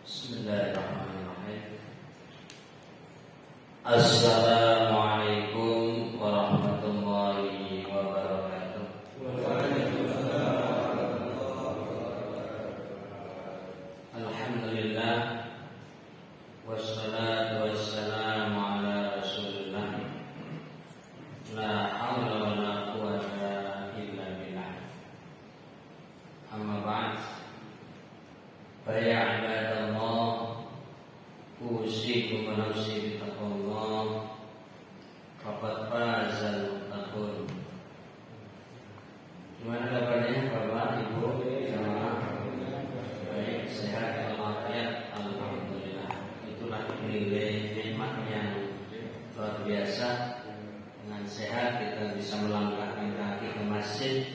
Bismillahirrahmanirrahim. Assalamualaikum warahmatullahi wabarakatuh. Alhamdulillah, wassalatu wassalamu ala Rasulillah. La haula wa la quwwata illa billah. Amma ba'd. Ya ibadallah, usikum wa nafsi bittaqwallah. Faqad fazal muttaqun. Gimana kabarnya Bapak, Ibu, jamaah? Baik, sehat walafiat, alhamdulillah. Itulah nilai nikmat yang luar biasa. Dengan sehat kita bisa melangkahkan kaki ke masjid.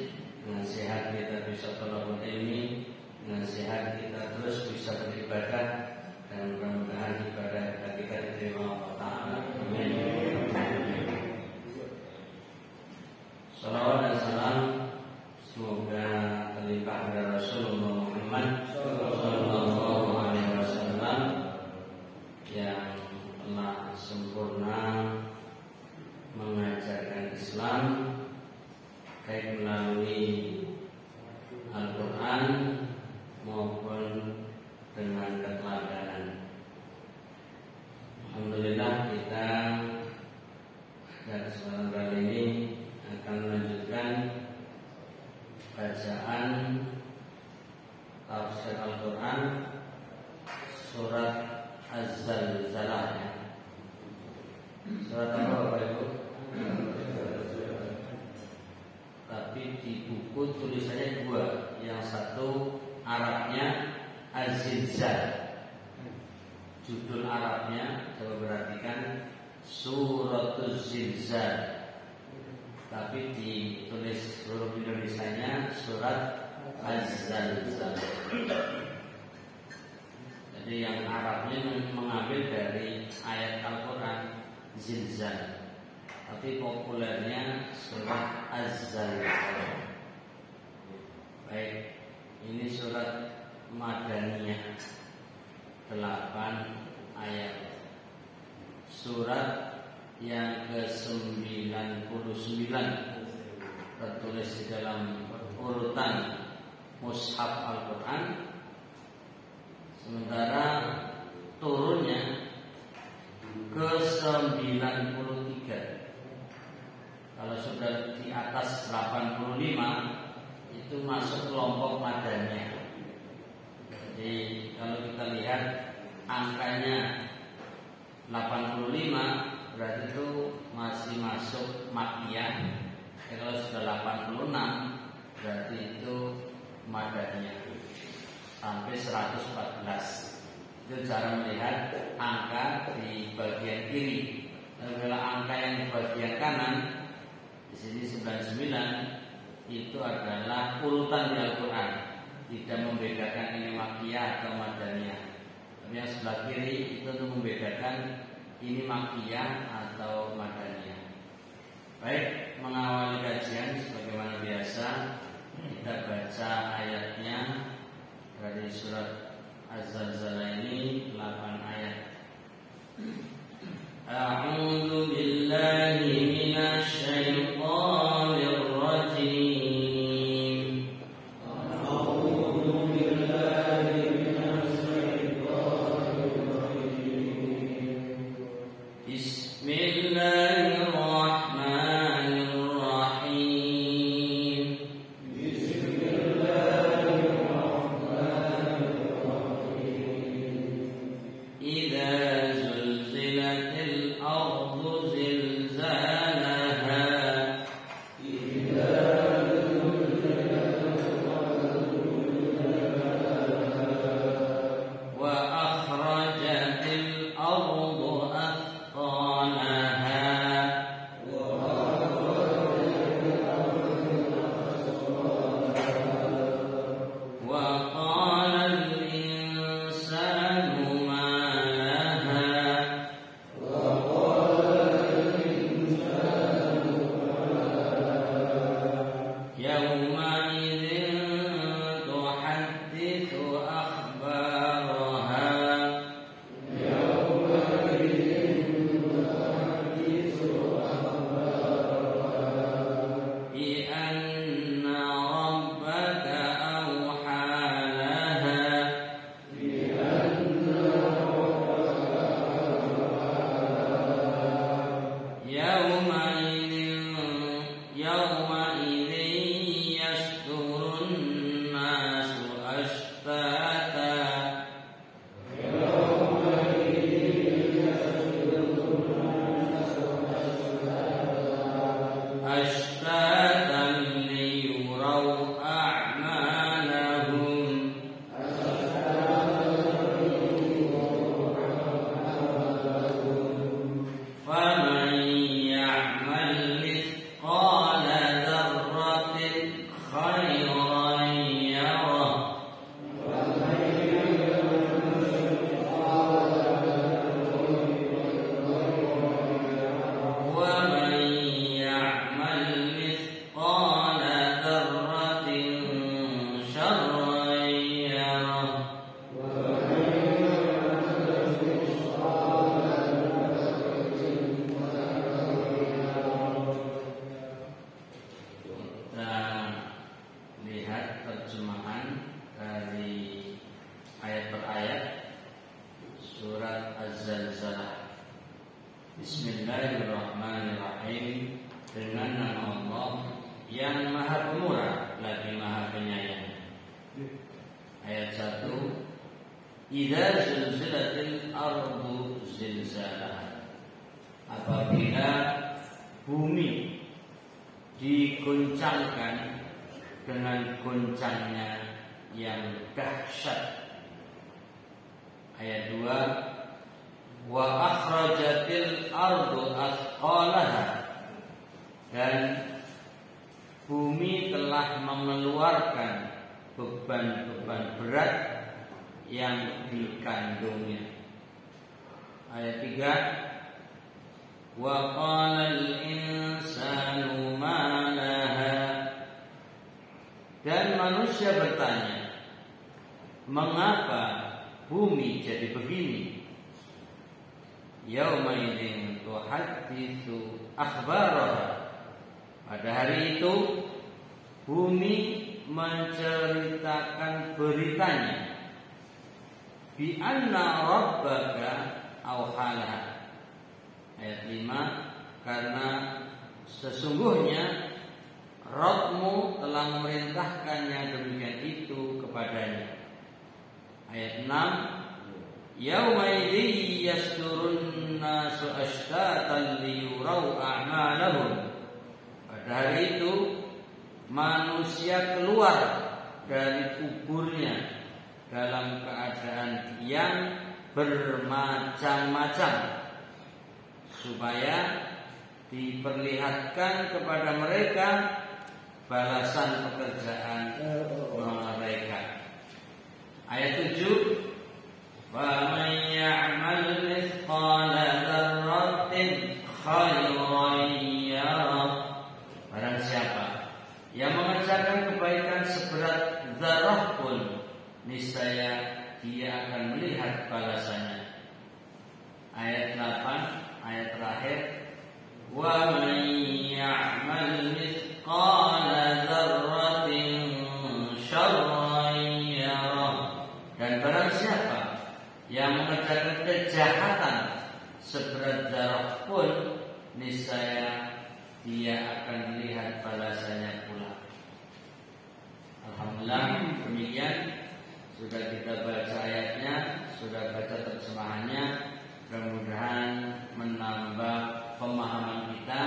Dengan sehat kita bisa thalabul ilmi. Dengan sehat kita terus bisa beribadah, dan mudah-mudahan ibadah kita diterima Allah Ta'ala. Amin. Salawat dan salam semoga terlimpah kepada Rasulullah Muhammad Sallallahu Alaihi Wasallam yang telah sempurna mengajarkan Islam baik melalui Al-Quran maupun dengan keteladanan. Alhamdulillah, kita pada kesempatan kali ini akan melanjutkan bacaan tafsir Al-Quran surat Az-Zalzalah. Surat apa Bapak Ibu? Tapi di buku tulisannya dua. Yang satu Arabnya Az-Zilzal, judul Arabnya coba perhatikan Suratuz Zilzal, tapi ditulis huruf Indonesianya surat Az-Zalzal. Jadi yang Arabnya mengambil dari ayat Al-Quran Zilzal, tapi populernya surat Az-Zalzal. Baik, ini surat Madaniyah 8 ayat. Surat yang ke-99 tertulis di dalam urutan Mushaf Al-Quran. Sementara turunnya ke-93. Kalau sudah di atas 85 itu masuk kelompok Madaniyah. Jadi kalau kita lihat angkanya 85 berarti itu masih masuk Makkiyah. Kalau sudah 86 berarti itu Madaniyah sampai 114. Itu cara melihat angka di bagian kiri. Kalau angka yang di bagian kanan di sini 99 itu adalah urutan di Al-Quran. Tidak membedakan ini Makkiyah atau Madaniyah. Tapi yang sebelah kiri itu untuk membedakan ini Makkiyah atau Madaniyah. Baik, mengawali kajian sebagaimana biasa, kita baca ayatnya dari surat Az-Zalzalah ini 8 ayat. A'udzu billahi minasy syaithanir rajim. Lihat terjemahan dari ayat per ayat surat Az-Zalzalah. Bismillahirrahmanirrahim. Dengan nama Allah yang Maha Pemurah lagi Maha Penyayang. Ayat 1. Idza zulzilatil ardu zilzalaha. Apabila bumi diguncangkan dengan goncangnya yang dahsyat. Ayat 2. Wa akhrajatil ardu athqalaha. Dan bumi telah mengeluarkan beban-beban berat yang dikandungnya. Ayat 3. Wa qalal insanu ma laha. Dan manusia bertanya, mengapa bumi jadi begini? Yauma idzin tuhadditsu akhbaraha. Pada hari itu bumi menceritakan beritanya. Bi anna rabbaka auhalaha. Ayat 5. Karena sesungguhnya Rabbmu telah memerintahkan yang demikian itu kepadanya. Ayat 6. Yauma idzi yasturun nasu ashtatan liyurau a'malahum. Pada hari itu manusia keluar dari kuburnya dalam keadaan yang bermacam-macam supaya diperlihatkan kepada mereka balasan pekerjaan mereka. Ayat 7. Faman ya'mal mithqala dzarratin khairan yarah. Barang siapa yang mengerjakan kebaikan seberat zarah pun, niscaya dia akan melihat balasannya. Ayat 8, ayat terakhir. Wa man ya'mal mithqala dzarratin syarran yarah. Dan barang siapa yang mengerjakan kejahatan seberat zarah pun, niscaya dia akan melihat balasannya pula. Alhamdulillah, demikian sudah kita baca ayatnya, sudah baca terjemahannya. Mudah-mudahan menambah pemahaman kita,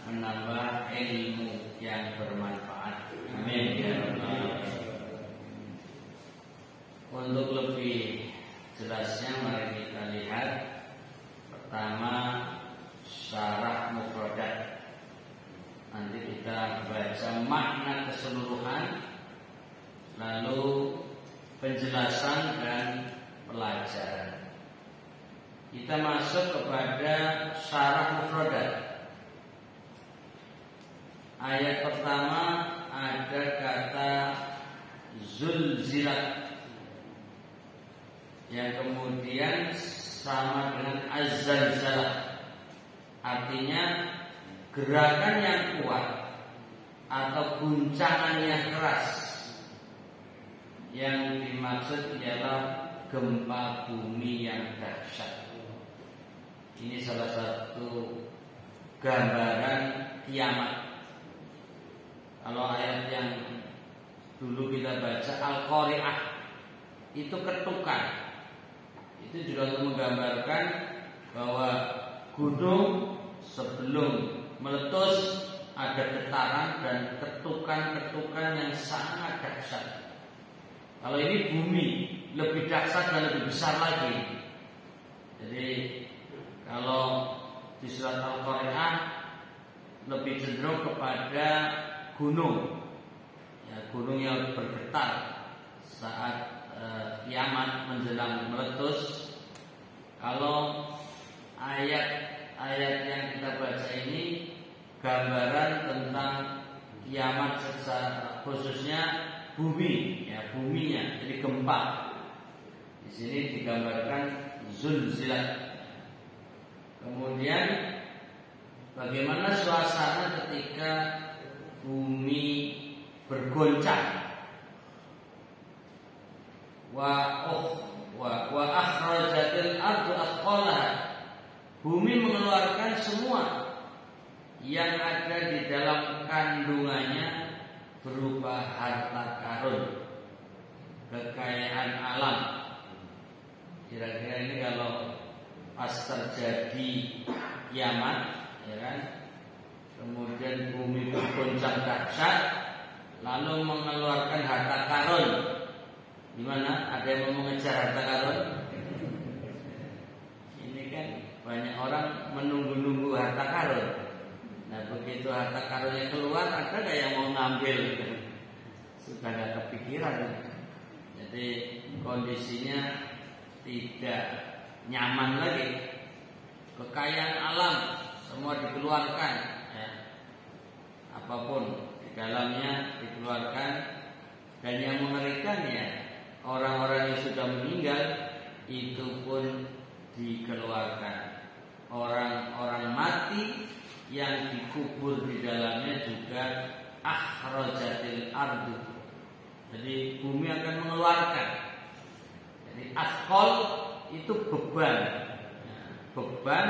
menambah ilmu yang bermanfaat. Amin ya rabbal alamin. Untuk lebih jelasnya mari kita lihat pertama syarah mufradat. Nanti kita baca makna keseluruhan, lalu penjelasan dan pelajaran. Kita masuk kepada syarah mufradat. Ayat pertama ada kata zulzilat, yang kemudian sama dengan az-zalzalah. Artinya gerakan yang kuat atau guncangan yang keras. Yang dimaksud ialah gempa bumi yang dahsyat. Ini salah satu gambaran kiamat. Kalau ayat yang dulu kita baca Al-Qari'ah, itu ketukan. Itu juga untuk menggambarkan bahwa gunung sebelum meletus ada getaran dan ketukan-ketukan yang sangat dahsyat. Kalau ini bumi lebih dahsyat dan lebih besar lagi. Jadi kalau di surat Al-Qari'ah lebih cenderung kepada gunung, ya, gunung yang bergetar saat kiamat menjelang meletus. Kalau ayat-ayat yang kita baca ini gambaran tentang kiamat secara khususnya bumi, ya, buminya, jadi gempa. Di sini digambarkan zulzilat. Kemudian bagaimana suasana ketika bumi bergoncang? Wa akhrajatil ardu athqalaha. Bumi mengeluarkan semua yang ada di dalam kandungannya berupa harta karun, kekayaan alam. Kira-kira ini kalau pas terjadi kiamat, ya kan? Kemudian bumi bergoncang dahsyat, lalu mengeluarkan harta karun. Gimana? Ada yang mau mengejar harta karun? Ini kan banyak orang menunggu-nunggu harta karun. Nah, begitu harta karunnya keluar, ada nggak yang mau ngambil? Sudah nggak kepikiran. Jadi kondisinya tidak nyaman lagi. Kekayaan alam semua dikeluarkan, ya. Apapun di dalamnya dikeluarkan. Dan yang mengerikan ya, orang-orang yang sudah meninggal itu pun dikeluarkan. Orang-orang mati yang dikubur di dalamnya juga akhrajatil ardu. Jadi bumi akan mengeluarkan. Jadi asqal itu beban. Beban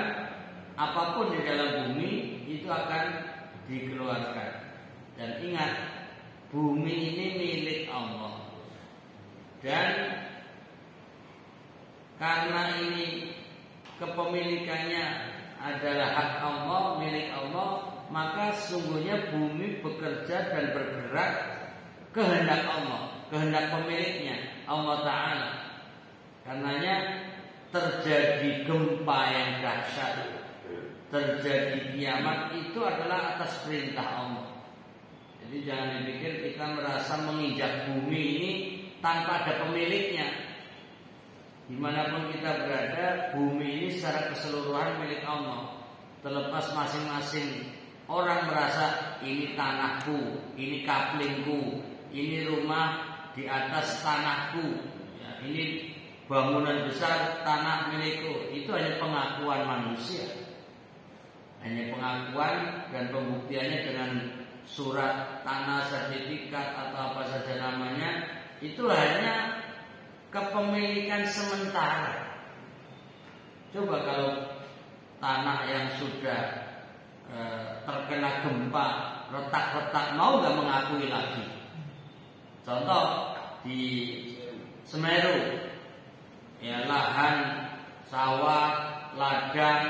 apapun di dalam bumi itu akan dikeluarkan. Dan ingat, bumi ini milik Allah. Dan karena ini kepemilikannya adalah hak Allah, milik Allah, maka sungguhnya bumi bekerja dan bergerak kehendak Allah, kehendak pemiliknya, Allah Ta'ala. Karenanya terjadi gempa yang dahsyat, terjadi kiamat itu adalah atas perintah Allah. Jadi jangan dipikir kita merasa menginjak bumi ini tanpa ada pemiliknya. Dimanapun kita berada, bumi ini secara keseluruhan milik Allah. Terlepas masing-masing orang merasa ini tanahku, ini kaplingku, ini rumah di atas tanahku, ya, ini bangunan besar tanah milikku. Itu hanya pengakuan manusia. Hanya pengakuan dan pembuktiannya dengan surat tanah, sertifikat atau apa saja namanya. Itu hanya kepemilikan sementara. Coba kalau tanah yang sudah terkena gempa, retak-retak, mau nggak mengakui lagi? Contoh di Semeru, ya, lahan sawah, ladang,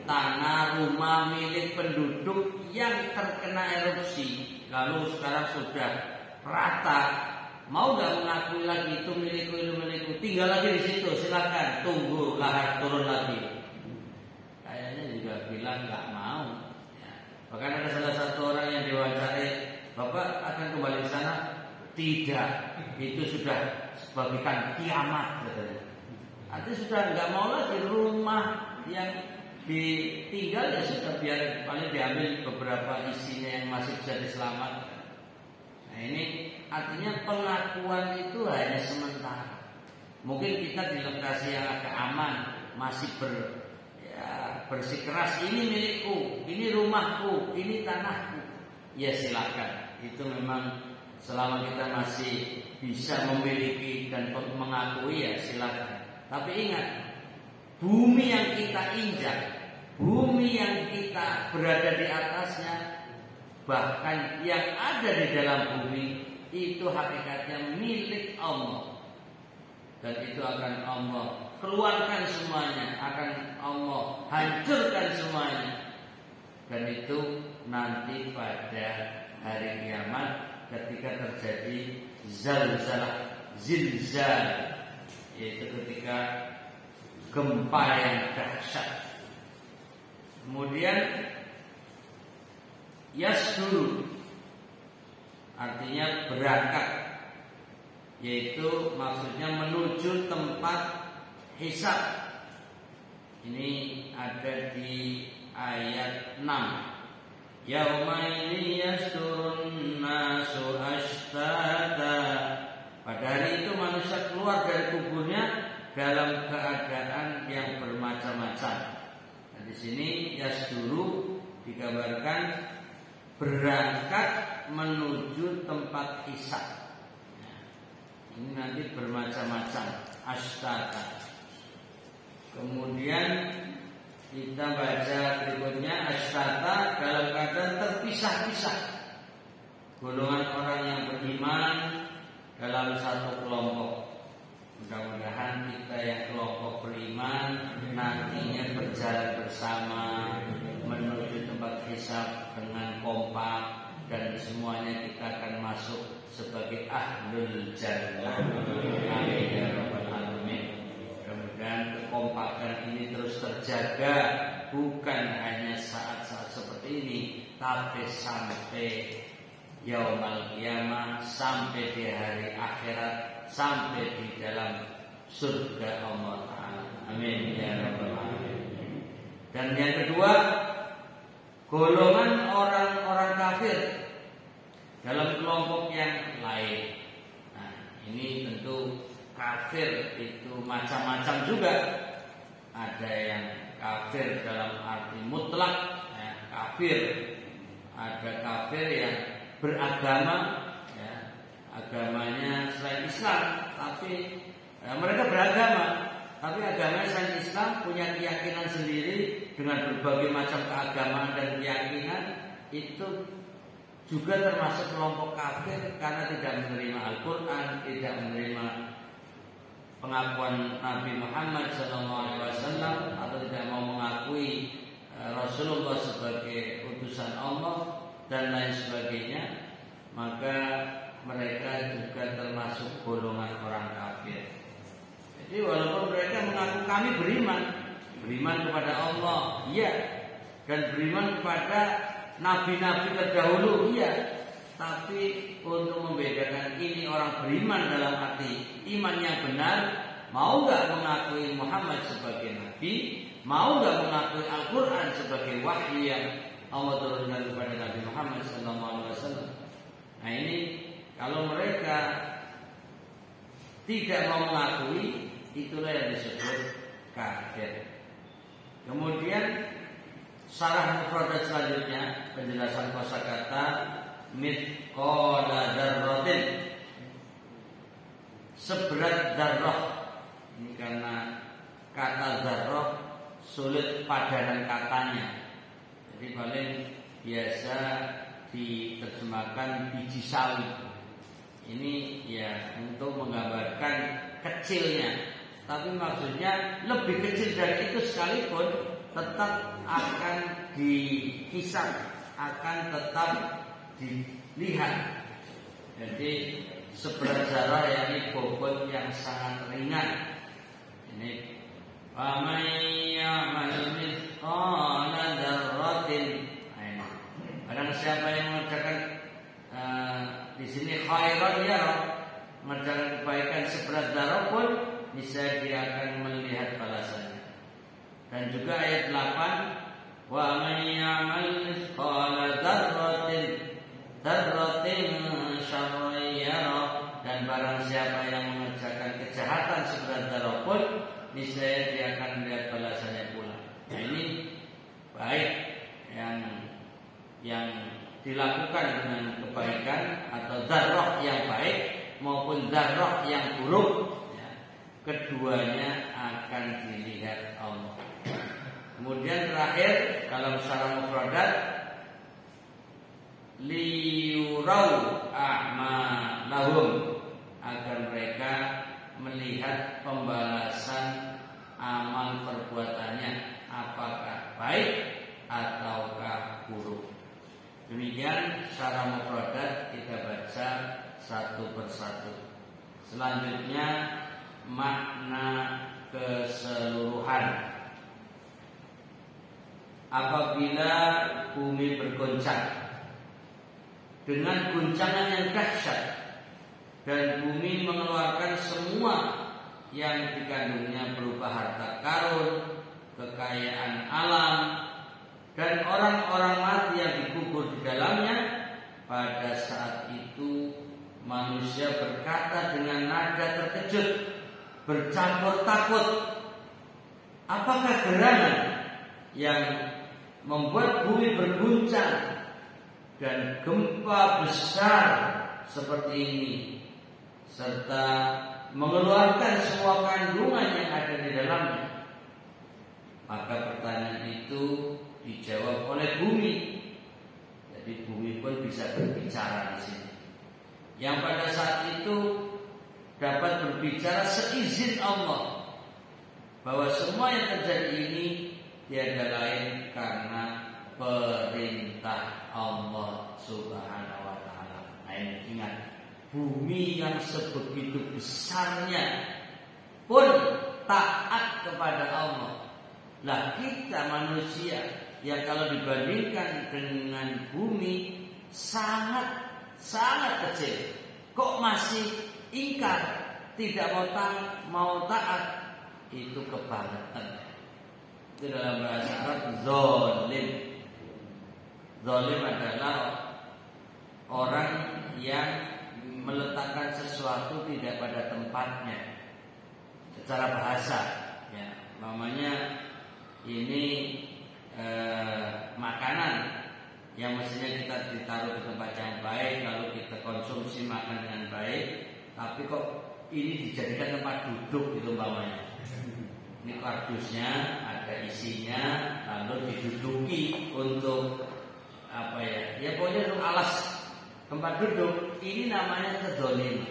tanah, rumah milik penduduk yang terkena erupsi, lalu sekarang sudah rata, mau nggak mengakui lagi itu milikku, itu milikku, tinggal lagi di situ, silakan tunggu lahar turun lagi. Kayaknya juga bilang nggak mau. Ya. Bahkan ada salah satu orang yang diwawancari, Bapak akan kembali ke sana? Tidak, itu sudah sebagikan kiamat, katanya. Artinya sudah nggak mau lagi rumah yang ditinggal, ya sudah, biar paling diambil beberapa isinya yang masih bisa diselamatkan. Nah, ini artinya pengakuan itu hanya sementara. Mungkin kita di lokasi yang agak aman masih bersikeras, ini milikku, ini rumahku, ini tanahku. Ya silakan. Itu memang selama kita masih bisa memiliki dan mengakui, ya silakan. Tapi ingat, bumi yang kita injak, bumi yang kita berada di atasnya, bahkan yang ada di dalam bumi, itu hakikatnya milik Allah. Dan itu akan Allah keluarkan semuanya, akan Allah hancurkan semuanya. Dan itu nanti pada hari kiamat ketika terjadi zilzal, yaitu ketika gempa yang dahsyat. Kemudian yasduru, artinya berangkat, yaitu maksudnya menuju tempat hisab. Ini ada di ayat 6. Yaumaini yasdurun nasu ashtata. Pada hari itu manusia keluar dari kuburnya dalam keadaan yang bermacam-macam. Nah, di sini yasduru digambarkan berangkat menuju tempat hisab. Nah, ini nanti bermacam-macam, ashtata. Kemudian kita baca berikutnya, ashtata dalam keadaan terpisah-pisah. Golongan orang yang beriman dalam satu kelompok. Mudah-mudahan kita yang kelompok beriman nantinya berjalan bersama menuju tempat hisab dengan kompak, dan semuanya kita akan masuk sebagai ahlul jannah. Amin ya rabbal alamin. Mudah-mudahan kekompakan ini terus terjaga, bukan hanya saat-saat seperti ini, tapi sampai Yaumal Qiyamah, sampai di hari akhirat, sampai di dalam surga Allah Ta'ala. Amin ya rabbal alamin. Dan yang kedua, golongan orang-orang kafir dalam kelompok yang lain. Nah, ini tentu kafir itu macam-macam juga. Ada yang kafir dalam arti mutlak, ya, kafir. Ada kafir yang beragama, ya, agamanya selain Islam, tapi mereka beragama, tapi agamanya selain Islam, punya keyakinan sendiri dengan berbagai macam keagamaan dan keyakinan. Itu juga termasuk kelompok kafir karena tidak menerima Al-Quran, tidak menerima pengakuan Nabi Muhammad SAW, atau tidak mau mengakui Rasulullah sebagai utusan Allah dan lain sebagainya. Maka mereka juga termasuk golongan orang kafir. Jadi walaupun mereka mengaku kami beriman kepada Allah, iya, dan beriman kepada nabi-nabi terdahulu, iya, tapi untuk membedakan ini orang beriman dalam arti iman yang benar, mau nggak mengakui Muhammad sebagai nabi, mau nggak mengakui Al-Quran sebagai wahyu yang Allah turunkan kepada Nabi Muhammad SAW. Nah, ini kalau mereka tidak mau mengakui, itulah yang disebut kafir. Kemudian syarah mufradat selanjutnya, penjelasan kosakata mithqala dzarratin, seberat dzarrah. Ini karena kata dzarrah sulit padanan katanya, jadi paling biasa diterjemahkan biji sawi. Ini ya untuk menggambarkan kecilnya, tapi maksudnya lebih kecil dari itu sekalipun tetap akan dihisab, akan tetap dilihat. Jadi seberat zarah, yakni bobot yang sangat ringan. Ini وَمَنْ يَعْمَلْ مِثْقَالَ ذَرَّةٍ. Barang siapa yang mengerjakan di sini khairan yara, mengerjakan kebaikan seberat zarah pun, niscaya dia akan melihat balasannya. Dan juga ayat 8, وَمَنْ يَعْمَلْ مِثْقَالَ ذَرَّةٍ شَرًّا يَرَهُ. Dan barang siapa yang mengerjakan kejahatan seberat zarah pun, niscaya dia akan melihat balasannya pula. Nah, ini baik yang dilakukan dengan kebaikan atau dzarrah yang baik maupun dzarrah yang buruk, ya, keduanya akan dilihat Allah. Kemudian terakhir dalam syarah mufradat, liyurau a'malahum, agar mereka melihat pembalasan amal perbuatannya, apakah baik ataukah buruk. Demikian syarah mufradat, kita baca satu persatu. Selanjutnya makna keseluruhan. Apabila bumi bergoncang dengan guncangan yang dahsyat dan bumi mengeluarkan semua yang dikandungnya berupa harta karun, kekayaan alam, dan orang-orang mati yang dikubur di dalamnya, pada saat itu manusia berkata dengan nada terkejut, bercampur takut. Apakah gerangan yang membuat bumi berguncang dan gempa besar seperti ini, serta mengeluarkan semua kandungan yang ada di dalamnya? Maka pertanyaan itu dijawab oleh bumi. Jadi bumi pun bisa berbicara di sini. Yang pada saat itu dapat berbicara seizin Allah, bahwa semua yang terjadi ini tiada lain karena perintah Allah Subhanahu wa taala. Nah, ini ingat, bumi yang sebegitu besarnya pun taat kepada Allah. Lah kita manusia yang kalau dibandingkan dengan bumi sangat kecil, kok masih ingkar, tidak mau taat, itu kebangetan. Itu dalam bahasa Arab zalim. Zalim adalah orang yang meletakkan sesuatu tidak pada tempatnya secara bahasa, ya. Namanya ini makanan yang mestinya kita ditaruh di tempat yang baik, lalu kita konsumsi makan dengan baik, tapi kok ini dijadikan tempat duduk gitu umpamanya. Ini kardusnya ada isinya, lalu diduduki untuk apa ya? Ya pokoknya untuk alas tempat duduk. Ini namanya kedzaliman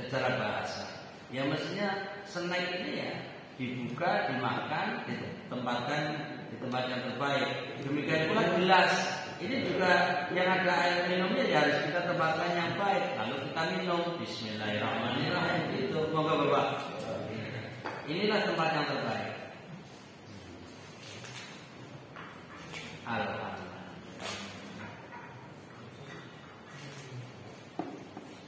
secara bahasa. Ya mestinya snack ini ya dibuka, dimakan, ditempatkan di tempat yang terbaik. Demikian pula gelas. Ini juga yang ada air minumnya ya harus kita tempatkan yang baik. Lalu kita minum. Bismillahirrahmanirrahim. Itu monggo Bapak. Inilah tempat yang terbaik. Alhamdulillah.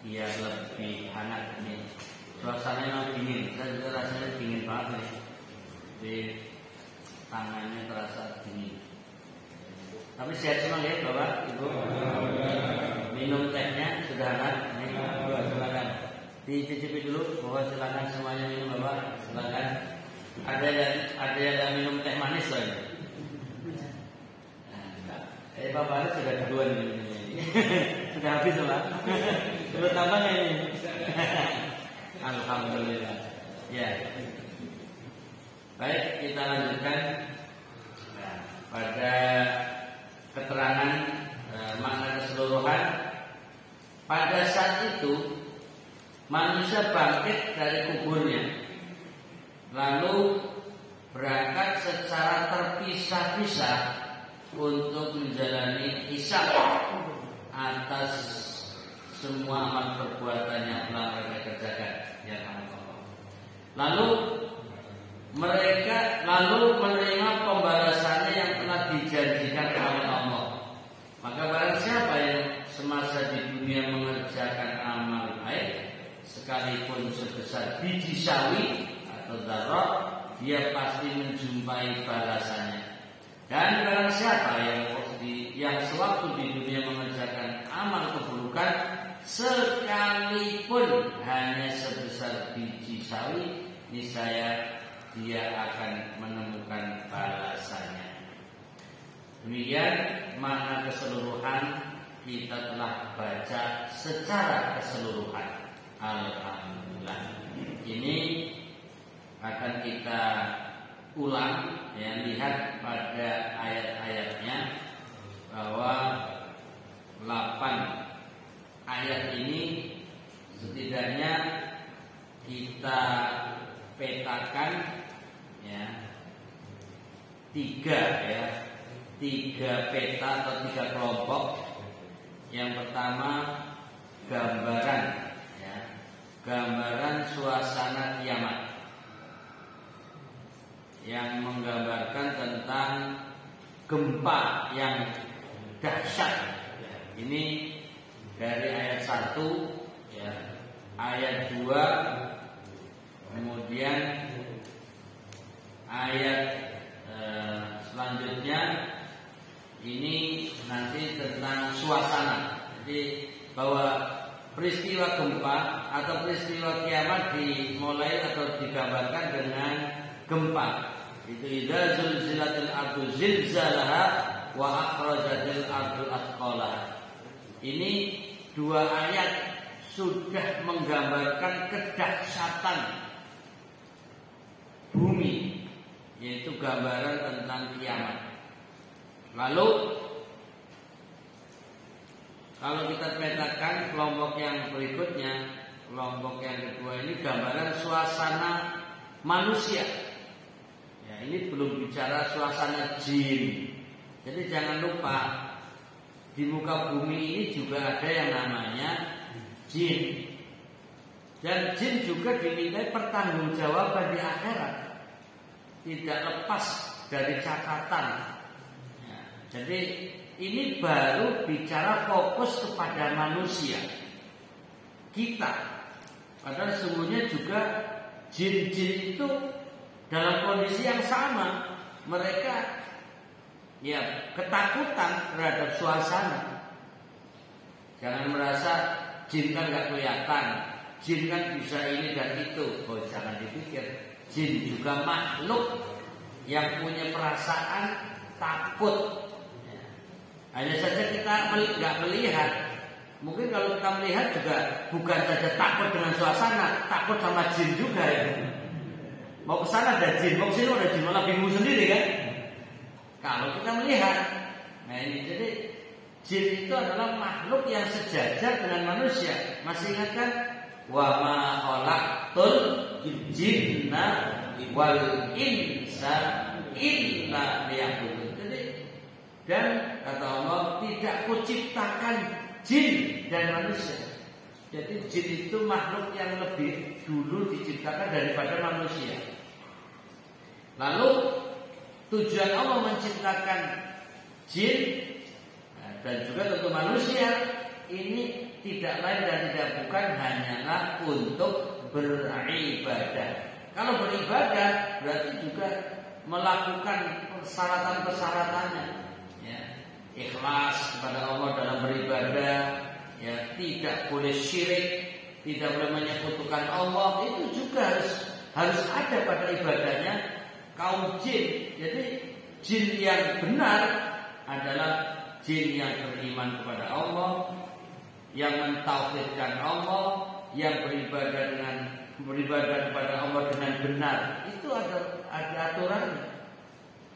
Biar lebih hangat ini. Suasananya dingin. Saya juga rasanya dingin banget nih. Di tangannya terasa dingin. Tapi sehat semua ya Bapak, Ibu. Minum tehnya sudah hangat. Ini silakan. Dicicipi dulu, bahwa silakan semuanya minum Bapak, silakan. Ada yang minum teh manis loh ini. Bapak sudah kedua minum ini. Sudah habis Bapak. Sudah tambahnya ini. Alhamdulillah. Ya. Baik, kita lanjutkan pada keterangan makna keseluruhan. Pada saat itu manusia bangkit dari kuburnya, lalu berangkat secara terpisah-pisah untuk menjalani hisab atas semua amal perbuatan yang telah mereka kerjakan. Ya Allah. Lalu mereka menerima pembalasannya yang telah dijanjikan oleh Allah. Maka barang siapa yang semasa di dunia mengerjakan amal baik, sekalipun sebesar biji sawi atau zarah, dia pasti menjumpai balasannya. Dan barang siapa yang sewaktu di dunia mengerjakan amal keburukan, sekalipun hanya sebesar biji sawi, niscaya dia akan menemukan balasannya. Demikian makna keseluruhan kita telah baca secara keseluruhan. Alhamdulillah. Ini akan kita ulang, ya, lihat pada ayat-ayatnya bahwa 8 ayat ini setidaknya kita petakan, ya, 3 peta atau 3 kelompok. Yang pertama gambaran, ya, gambaran suasana kiamat yang menggambarkan tentang gempa yang dahsyat. Ini dari ayat 1, ya, ayat 2, kemudian ayat selanjutnya ini nanti tentang suasana. Jadi bahwa peristiwa gempa atau peristiwa kiamat dimulai atau digambarkan dengan gempa. Itu idza zulzilatil ardu zilzalaha wa akhrajatil ardu athqalaha. Ini dua ayat sudah menggambarkan kedahsyatan bumi, yaitu gambaran tentang kiamat. Lalu kalau kita petakan kelompok yang berikutnya, kelompok yang kedua ini gambaran suasana manusia. Ya, ini belum bicara suasana jin. Jadi jangan lupa di muka bumi ini juga ada yang namanya jin. Dan jin juga dimintai pertanggungjawaban di akhirat. Tidak lepas dari catatan. Ya, jadi ini baru bicara fokus kepada manusia kita. Padahal sesungguhnya juga jin-jin itu dalam kondisi yang sama. Mereka ya ketakutan terhadap suasana. Jangan merasa jin kan gak kelihatan, jin kan bisa ini dan itu. Oh, jangan dipikir, jin juga makhluk yang punya perasaan takut. Hanya saja kita nggak melihat. Mungkin kalau kita melihat juga bukan saja takut dengan suasana, takut sama jin juga ya. Mau ke sana ada jin, mau ke sini ada jin, malah bingung sendiri kan. Kalau kita melihat, nah ini jadi jin itu adalah makhluk yang sejajar dengan manusia. Masih ingat kan? Wa ma khalaqtul jinna wal insa illa liya'budun. Dan kata Allah, tidak kuciptakan jin dan manusia. Jadi jin itu makhluk yang lebih dulu diciptakan daripada manusia. Lalu tujuan Allah menciptakan jin dan juga tentu manusia ini tidak lain dan tidak bukan hanyalah untuk beribadah. Kalau beribadah berarti juga melakukan persyaratan-persyaratannya. Ikhlas kepada Allah dalam beribadah, ya tidak boleh syirik, tidak boleh menyekutukan Allah, itu juga harus ada pada ibadahnya kaum jin. Jadi jin yang benar adalah jin yang beriman kepada Allah, yang mentauhidkan Allah, yang beribadah kepada Allah dengan benar. Itu ada aturannya.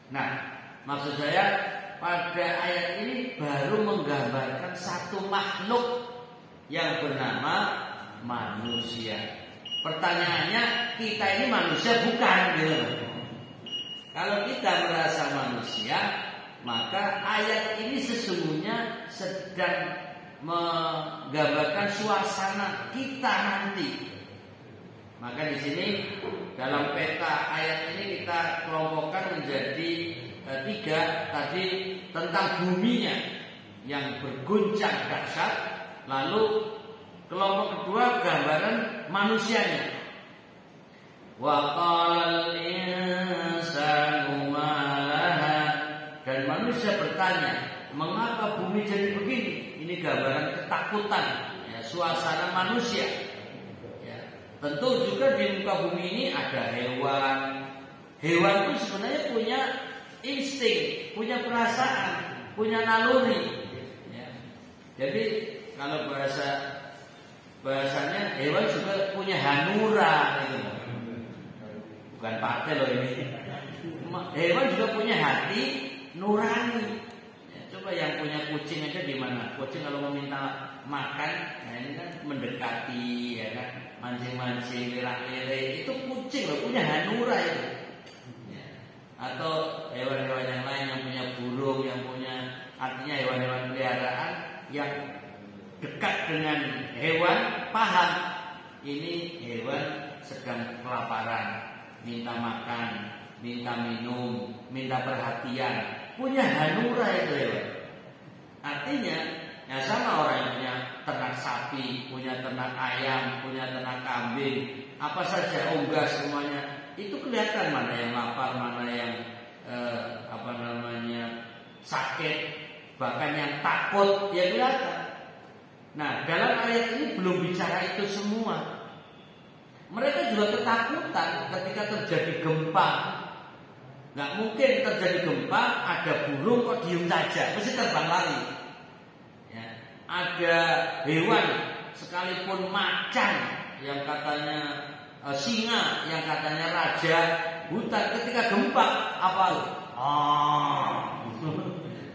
Nah, maksud saya pada ayat ini baru menggambarkan satu makhluk yang bernama manusia. Pertanyaannya, kita ini manusia bukan gitu. Kalau kita merasa manusia, maka ayat ini sesungguhnya sedang menggambarkan suasana kita nanti. Maka di sini dalam peta ayat ini kita kelompokkan menjadi tiga. Tadi tentang buminya yang berguncang dahsyat, lalu kelompok kedua gambaran manusianya. Wa qalal insanu ma laha, dan manusia bertanya, mengapa bumi jadi begini? Ini gambaran ketakutan, ya, suasana manusia. Ya, tentu juga di muka bumi ini ada hewan. Hewan itu sebenarnya punya insting, punya perasaan, punya naluri. Ya. Jadi kalau bahasanya hewan juga punya hanura, gitu. Bukan pakai loh ini. Hewan juga punya hati nurani. Ya, coba yang punya kucing aja gimana? Kucing kalau mau minta makan, nah ini kan mendekati, ya kan, mancing-mancing, lirak-lirik. Itu kucing loh, punya hanura itu. Atau hewan-hewan yang lain yang punya burung, yang punya, artinya hewan-hewan peliharaan yang dekat dengan hewan, paham ini hewan sedang kelaparan, minta makan, minta minum, minta perhatian, punya hanura itu hewan. Artinya ya sama orang yang punya ternak sapi, punya ternak ayam, punya ternak kambing, apa saja unggas semuanya. Itu kelihatan mana yang lapar, mana yang sakit, bahkan yang takut, ya kelihatan. Nah, dalam ayat ini belum bicara itu semua. Mereka juga ketakutan ketika terjadi gempa. Nggak mungkin terjadi gempa, ada burung kok diem saja, mesti terbang lari. Ya, ada hewan, sekalipun macan yang katanya singa, yang katanya raja hutan, ketika gempa apa?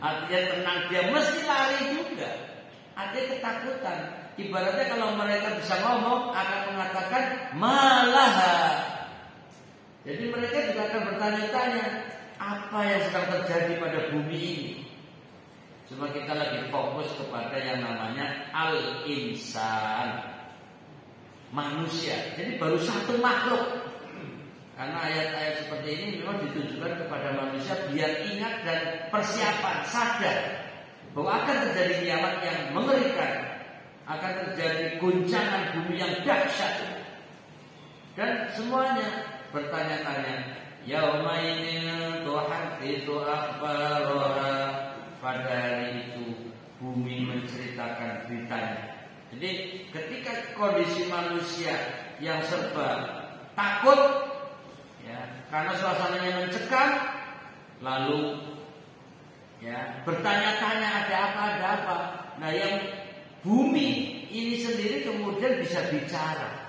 Artinya tenang, dia mesti lari juga. Artinya ketakutan. Ibaratnya kalau mereka bisa ngomong akan mengatakan malah. Jadi mereka juga akan bertanya-tanya apa yang sedang terjadi pada bumi ini. Cuma kita lagi fokus kepada yang namanya al-insan, manusia. Jadi baru satu makhluk. Karena ayat-ayat seperti ini memang ditujukan kepada manusia biar ingat dan persiapan, sadar bahwa akan terjadi kiamat yang mengerikan, akan terjadi guncangan bumi yang dahsyat. Dan semuanya bertanya-tanya, yaumaidin tuhadditsu akhbaraha, pada hari itu bumi menceritakan beritanya. Jadi ketika kondisi manusia yang serba takut, ya, karena suasananya mencekam, lalu ya bertanya-tanya ada apa. Nah, yang bumi ini sendiri kemudian bisa bicara.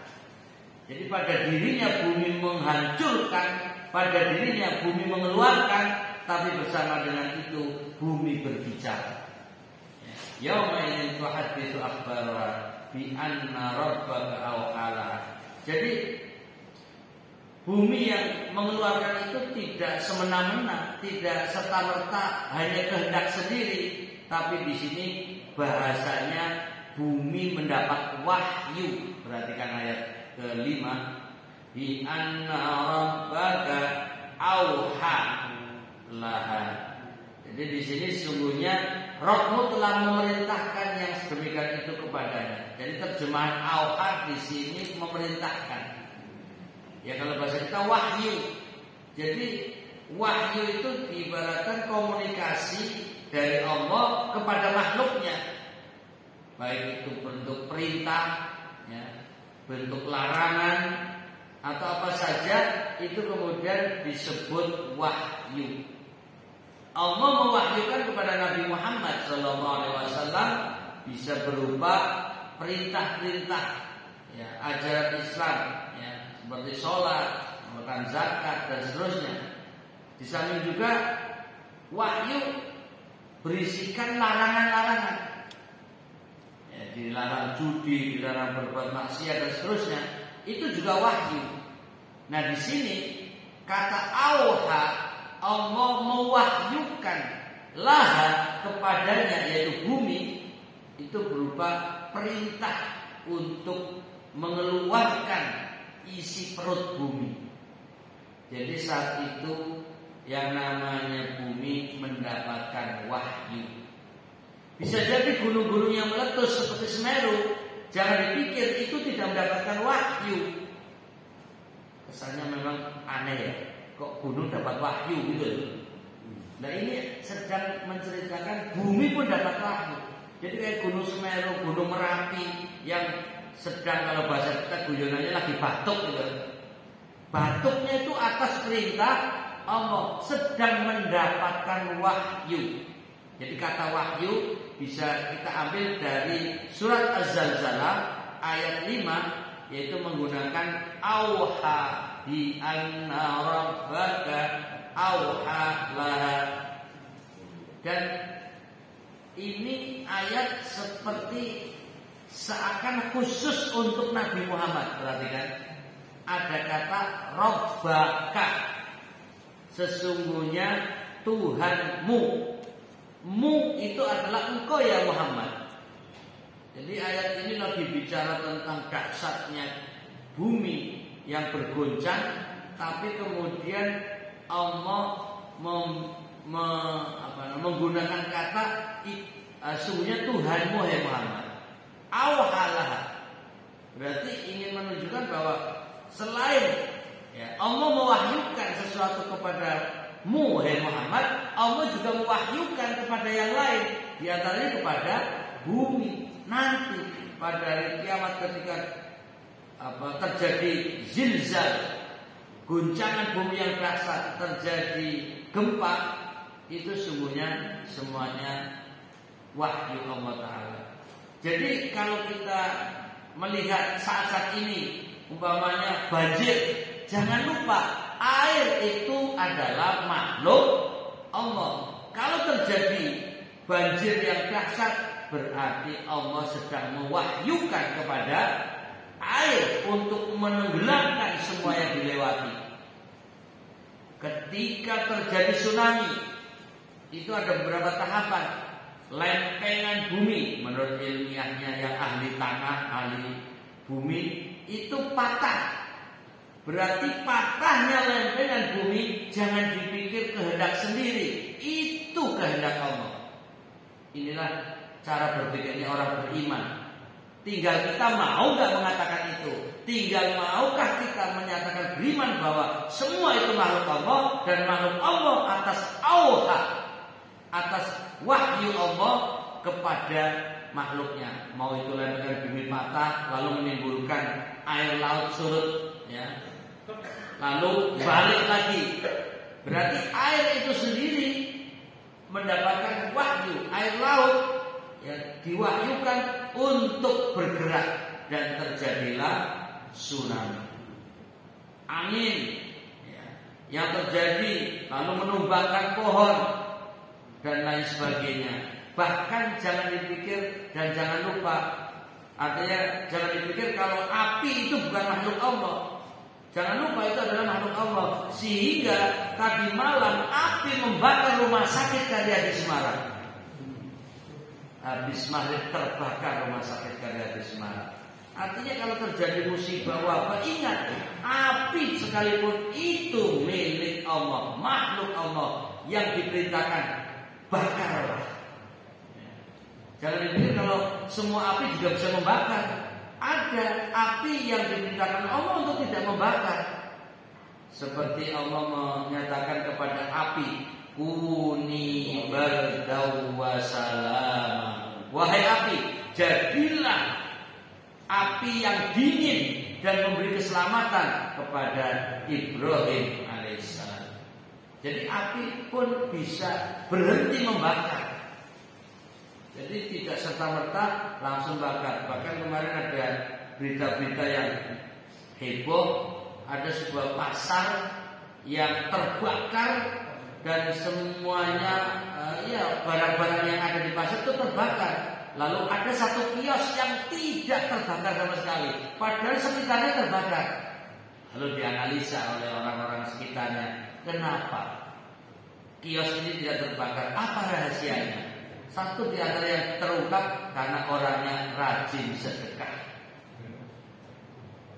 Jadi pada dirinya bumi menghancurkan, pada dirinya bumi mengeluarkan, tapi bersama dengan itu bumi berbicara. Yauma idzin tuhadditsu akhbaraha bi anna rabbaka awhala. Jadi bumi yang mengeluarkan itu tidak semena-mena, tidak serta-merta hanya kehendak sendiri, tapi di sini bahasanya bumi mendapat wahyu. Perhatikan ayat kelima, bi anna rabbaka auha laha. Jadi di sini sungguhnya Rabbmu telah memerintahkan yang sedemikian itu kepadanya. Jadi terjemahan auha di sini memerintahkan. Ya kalau bahasa kita wahyu. Jadi wahyu itu diibaratkan komunikasi dari Allah kepada makhluknya. Baik itu bentuk perintah, ya, bentuk larangan, atau apa saja, itu kemudian disebut wahyu. Allah mewahyukan kepada Nabi Muhammad SAW bisa berupa perintah-perintah, ya, ajaran Islam, ya, seperti sholat, mengeluarkan zakat dan seterusnya. Di samping juga wahyu berisikan larangan-larangan, ya, dilarang judi, dilarang berbuat maksiat dan seterusnya. Itu juga wahyu. Nah di sini kata auha, Allah mewahyukan laha kepadanya, yaitu bumi, itu berupa perintah untuk mengeluarkan isi perut bumi. Jadi saat itu yang namanya bumi mendapatkan wahyu. Bisa jadi gunung-gunung yang meletus seperti Semeru, jangan dipikir itu tidak mendapatkan wahyu. Kesannya memang aneh ya, kok gunung dapat wahyu gitu. Nah ini sedang menceritakan bumi pun dapat wahyu. Jadi kayak gunung Semeru, gunung Merapi yang sedang, kalau bahasa kita guyonannya lagi batuk gitu. Batuknya itu atas perintah Allah, sedang mendapatkan wahyu. Jadi kata wahyu bisa kita ambil dari surat Az-Zalzalah ayat 5, yaitu menggunakan auha bi anna rabbaka auha laha. Dan ini ayat seperti seakan khusus untuk Nabi Muhammad. Perhatikan, ada kata rabbaka, sesungguhnya Tuhanmu. Mu itu adalah engkau ya Muhammad. Jadi ayat ini lagi bicara tentang dahsyatnya bumi yang bergoncang, tapi kemudian Allah menggunakan kata sungguhnya Tuhanmu ya Muhammad. Auhalah, berarti ingin menunjukkan bahwa selain ya, Allah mewahyukan sesuatu kepadamu hai Muhammad, Allah juga mewahyukan kepada yang lain, di antaranya kepada bumi. nanti pada hari kiamat ketika terjadi zilzal, guncangan bumi yang dahsyat, terjadi gempa, itu semuanya wahyu Allah Ta'ala. Jadi kalau kita melihat saat-saat ini umpamanya banjir, jangan lupa air itu adalah makhluk Allah. Kalau terjadi banjir yang dahsyat, berarti Allah sedang mewahyukan kepada air untuk menenggelamkan semua yang dilewati. Ketika terjadi tsunami, itu ada beberapa tahapan. Lempengan bumi, menurut ilmiahnya yang ahli tanah, ahli bumi, itu patah. Berarti patahnya lempengan bumi jangan dipikir kehendak sendiri, itu kehendak Allah. Inilah cara berpikirnya orang beriman. Tinggal kita mau gak mengatakan itu. Tinggal maukah kita menyatakan beriman bahwa semua itu makhluk Allah, dan makhluk Allah atas auha, atas wahyu Allah kepada makhluknya. Mau itu lempengan bumi patah lalu menimbulkan air laut surut, ya, lalu balik lagi. Berarti air itu sendiri mendapatkan wahyu. Air laut, ya, diwahyukan untuk bergerak, dan terjadilah tsunami. Angin, ya, yang terjadi lalu menumbangkan pohon dan lain sebagainya. Bahkan jangan dipikir dan jangan lupa, artinya jangan dipikir kalau api itu bukan makhluk Allah. Jangan lupa itu adalah makhluk Allah. Sehingga tadi malam api membakar rumah sakit Karyadi Semarang. Habis maghrib terbakar rumah sakit Karyadi Semarang. Artinya kalau terjadi musibah wabah, ingat, api sekalipun itu milik Allah, makhluk Allah yang diperintahkan bakarlah. Jangan dipikir kalau semua api juga bisa membakar. Ada api yang diperintahkan Allah untuk tidak membakar. Seperti Allah menyatakan kepada api, kuni bardaw wa salama. Wahai api, jadilah api yang dingin dan memberi keselamatan kepada Ibrahim alaihissalam. Jadi api pun bisa berhenti membakar. Jadi tidak serta-merta langsung bakar. Bahkan kemarin ada berita-berita yang heboh, ada sebuah pasar yang terbakar dan semuanya ya barang-barang yang ada di pasar itu terbakar. Lalu ada satu kios yang tidak terbakar sama sekali, padahal sekitarnya terbakar. Lalu dianalisa oleh orang-orang sekitarnya, kenapa kios ini tidak terbakar? Apa rahasianya? Satu di antara yang terungkap karena orangnya rajin sedekah.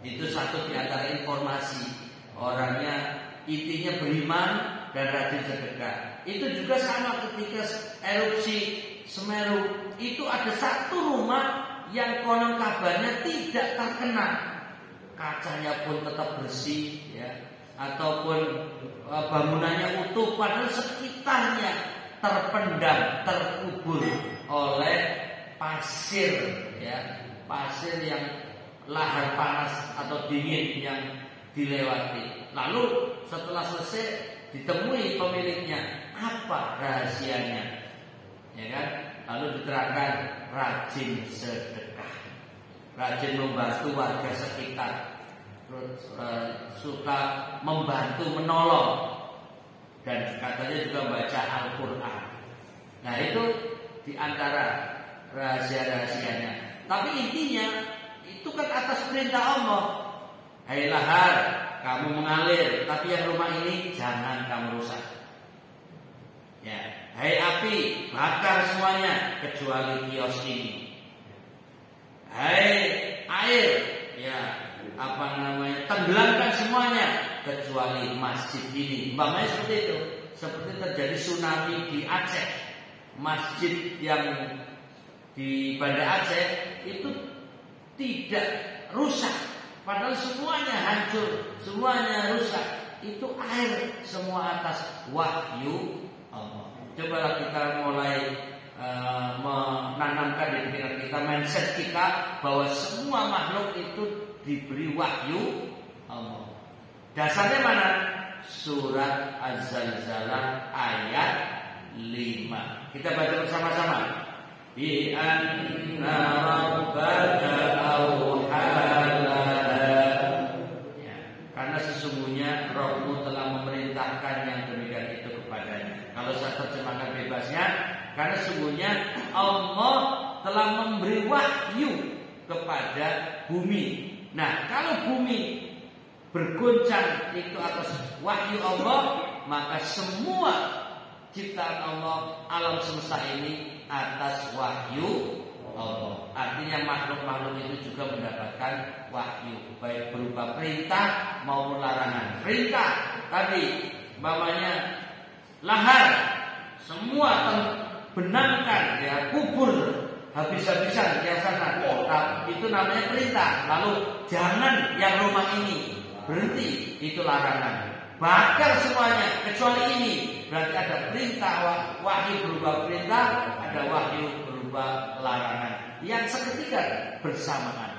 Itu satu di antara informasi. Orangnya intinya beriman dan rajin sedekah. Itu juga sama ketika erupsi Semeru. Itu ada satu rumah yang konon kabarnya tidak terkena, kacanya pun tetap bersih, ya, ataupun bangunannya utuh, padahal sekitarnya terpendam, terkubur oleh pasir, ya, pasir yang lahar panas atau dingin yang dilewati. Lalu setelah selesai ditemui pemiliknya, apa rahasianya? Ya kan? Lalu diterangkan rajin sedekah, rajin membantu warga sekitar, terus suka membantu menolong, dan katanya juga baca Al-Quran. Nah itu diantara rahasia-rahasianya. Tapi intinya itu kan atas perintah Allah. Hai lahar, kamu mengalir, tapi yang rumah ini jangan kamu rusak. Ya, hai api, bakar semuanya kecuali kios ini. Hai air, ya, tenggelamkan semuanya kecuali masjid ini. Umpamanya seperti itu. Seperti terjadi tsunami di Aceh, masjid yang di Banda Aceh itu tidak rusak, padahal semuanya hancur, semuanya rusak. Itu air semua atas wahyu Allah. Cobalah kita mulai menanamkan di pikiran kita, mindset kita bahwa semua makhluk itu diberi wahyu Allah. Dasarnya mana? Surat Az-Zalzalah ayat 5. Kita baca bersama-sama. Bi anna rabbaka awhala. Ya, karena sesungguhnya Rabbmu telah memerintahkan yang demikian itu kepadanya. Kalau saya terjemahkan bebasnya, karena sesungguhnya Allah telah memberi wahyu kepada bumi. Nah, kalau bumi bergoncang itu atas wahyu Allah, maka semua ciptaan Allah, alam semesta ini atas wahyu Allah. Artinya makhluk-makhluk itu juga mendapatkan wahyu, baik berupa perintah maupun larangan. Perintah tadi, umpamanya lahar, semua benamkan, ya, kubur habis-habisan di sana. Itu namanya perintah. Lalu jangan yang rumah ini, berhenti, itu larangan. Bakar semuanya kecuali ini, berarti ada perintah, wahyu berupa perintah, ada wahyu berupa larangan yang seketika bersamaan.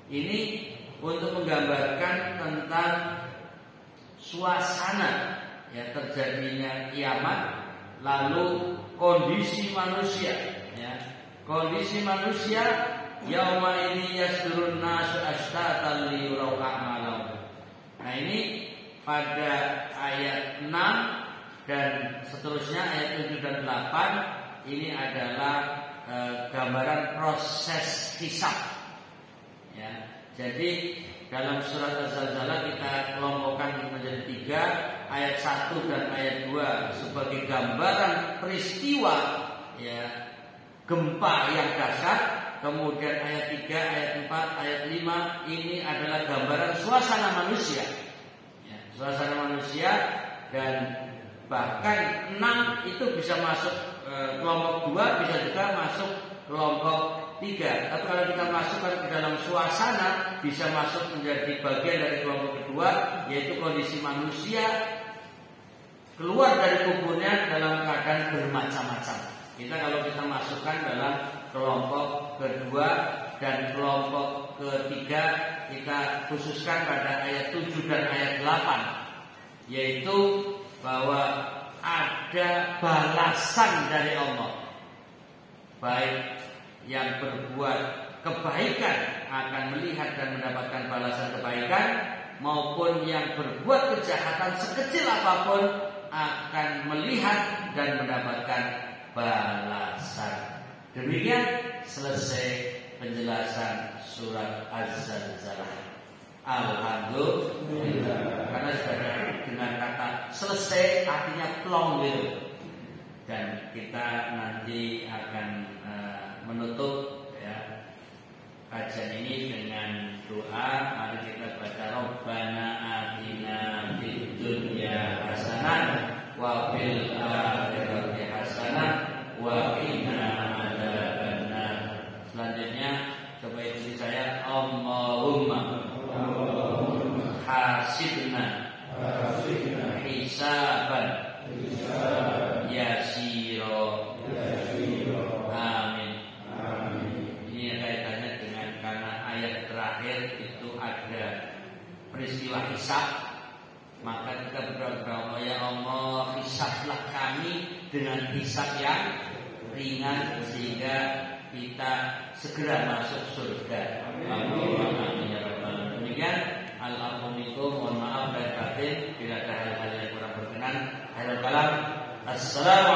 Ini untuk menggambarkan tentang suasana, ya, terjadinya kiamat, lalu kondisi manusia, ya. Kondisi manusia, yauma ini yasdurun nasu ashtatan liyurau a'malahum. Nah, ini pada ayat 6 dan seterusnya ayat 7 dan 8 ini adalah gambaran proses hisab. Ya, jadi dalam surat Az-Zalzalah kita kelompokkan menjadi 3, ayat 1 dan ayat 2 sebagai gambaran peristiwa, ya, gempa yang dahsyat. Kemudian ayat 3, ayat 4, ayat 5 ini adalah gambaran suasana manusia, ya, suasana manusia. Dan bahkan 6 itu bisa masuk kelompok 2, bisa juga masuk kelompok 3. Tapi kalau kita masukkan ke dalam suasana, bisa masuk menjadi bagian dari kelompok kedua, yaitu kondisi manusia keluar dari kuburnya dalam keadaan bermacam-macam. Kalau kita masukkan dalam kelompok kedua dan kelompok ketiga, kita khususkan pada ayat 7 dan ayat 8, yaitu bahwa ada balasan dari Allah. Baik yang berbuat kebaikan akan melihat dan mendapatkan balasan kebaikan, maupun yang berbuat kejahatan sekecil apapun akan melihat dan mendapatkan balasan. Demikian selesai penjelasan surat Az-Zalzalah. Alhamdulillah. Karena sudah dengan kata selesai artinya plong gitu. Dan kita nanti akan menutup, ya, kajian ini dengan doa. Mari kita baca Rabbana atina fid dunya hasanah wa fil akhirati hasanah wa qina adzabannar. Selanjutnya coba ikuti saya. Allahumma hasibna hisaban yasiro. Amin. Ini kaitannya dengan karena ayat terakhir itu ada peristiwa hisab, maka kita berdoa, ya Allah, hisablah kami dengan hisab yang ringan sehingga kita segera masuk surga. Amin. Demikian. Alhamdulillah, mohon maaf dan batin bila ada hal-hal yang kurang berkenan. Akhirul kalam. Assalamualaikum.